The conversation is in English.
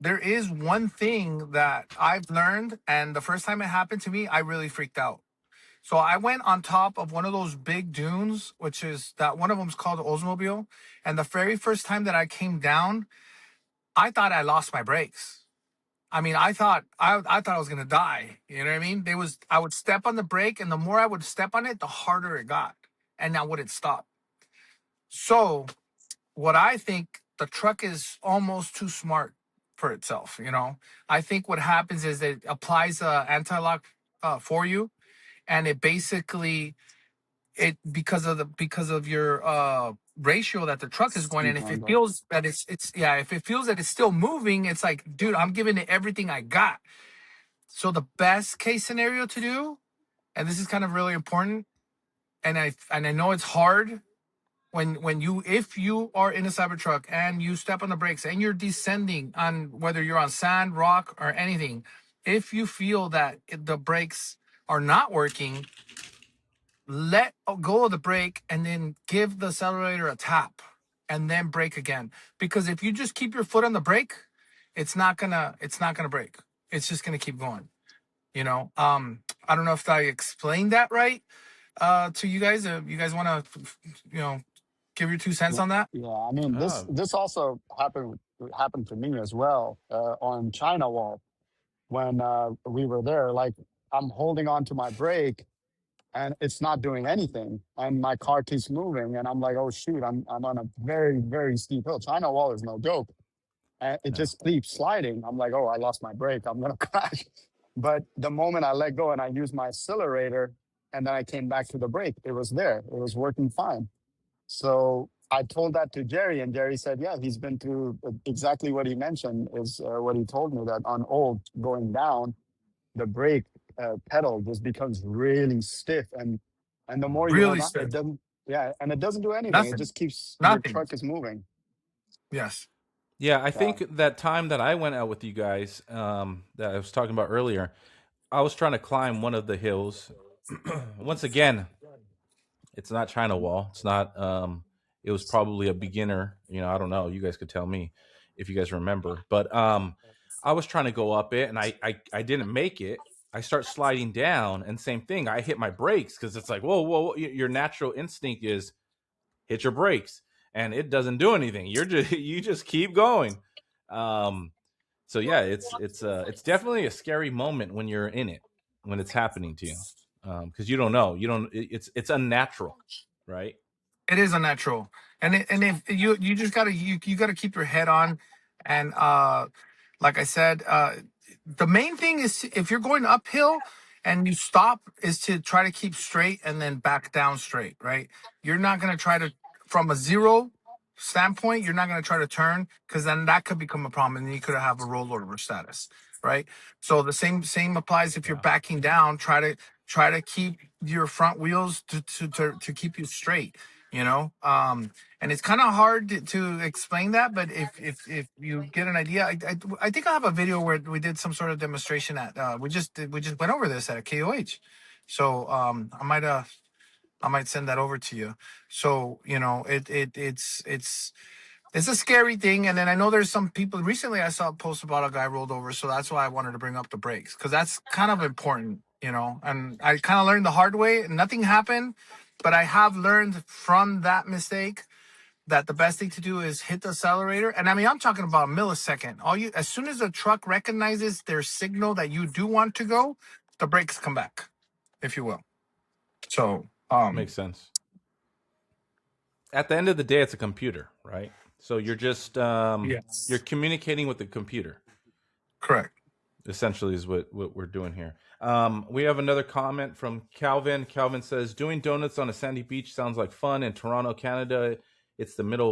there is one thing that I've learned, and the first time it happened to me, I really freaked out. So I went on top of one of those big dunes, which is that one of them's called Oldsmobile. And the very first time that I came down, I thought I lost my brakes. I mean, I thought I was gonna die. You know what I mean? I would step on the brake, and the more I would step on it, the harder it got, and I wouldn't stop. So what I think, the truck is almost too smart for itself. I think what happens is it applies anti-lock for you, and it basically it because of your ratio that the truck is going in. Speak If on it that. feels that it's yeah, if it feels that it's still moving, it's like, dude, I'm giving it everything I got. So the best case scenario to do, and this is kind of really important, and I know it's hard when you if you are in a Cybertruck and you step on the brakes and you're descending on whether you're on sand, rock, or anything, if you feel that the brakes are not working, let go of the brake and then give the accelerator a tap and then brake again. Because if you just keep your foot on the brake, it's not gonna brake. It's just gonna keep going. I don't know if I explained that right to you guys. You guys want to, give your 2 cents Yeah, on that? yeah. I mean, this Oh, this also happened to me as well on China Wall when we were there. Like I'm holding on to my brake and it's not doing anything, and my car keeps moving, and I'm like, oh shoot, I'm on a very steep hill. China Wall is no joke, and it yeah. just keeps sliding. I'm like, oh, I lost my brake. I'm gonna crash. But the moment I let go and I used my accelerator, and then I came back to the brake, it was there. It was working fine. So I told that to Jerry, and Jerry said, "Yeah, he's been through exactly what he mentioned. Is what he told me that on old going down, the brake pedal just becomes really stiff, and the more you hold Really on, it stiff. doesn't. Yeah, and it doesn't do anything. It Nothing. just keeps your Nothing. truck is moving. Yes. Yeah, I Yeah, think that time that I went out with you guys, that I was talking about earlier, I was trying to climb one of the hills. Once again, it's not China Wall. It's not. It was probably a beginner. I don't know. You guys could tell me if you guys remember. But I was trying to go up it, and I didn't make it. I start sliding down, and same thing. I hit my brakes because it's like, whoa, whoa, whoa. Your natural instinct is hit your brakes, and it doesn't do anything. You just keep going. Um, so yeah, it's definitely a scary moment when you're in it, when it's happening to you, because you don't know. You don't. It's unnatural, right? It is unnatural, and if you just gotta you gotta keep your head on, and like I said, the main thing is if you're going uphill and you stop is to try to keep straight and then back down straight. Right? You're not gonna try to from a zero standpoint. You're not gonna try to turn because then that could become a problem, and then you could have a rollover status. Right? So the same applies if you're Yeah. backing down. Try to keep your front wheels to keep you straight, and it's kind of hard to explain that, but if you get an idea, I think I have a video where we did some sort of demonstration at we just went over this at KOH. So I might send that over to you. So it's a scary thing. And then I know there's some people recently I saw a post about a guy rolled over, so that's why I wanted to bring up the brakes, because that's kind of important, and I kind of learned the hard way. Nothing happened, but I have learned from that mistake that the best thing to do is hit the accelerator. And I mean, I'm talking about a millisecond. As soon as the truck recognizes their signal that you do want to go, the brakes come back, if you will. So, Makes sense. At the end of the day, it's a computer, right? So you're just you're yes, communicating with the computer. correct. Essentially, is what we're doing here. We have another comment from Calvin. Calvin says, "Doing donuts on a sandy beach sounds like fun in Toronto, Canada. It's the middle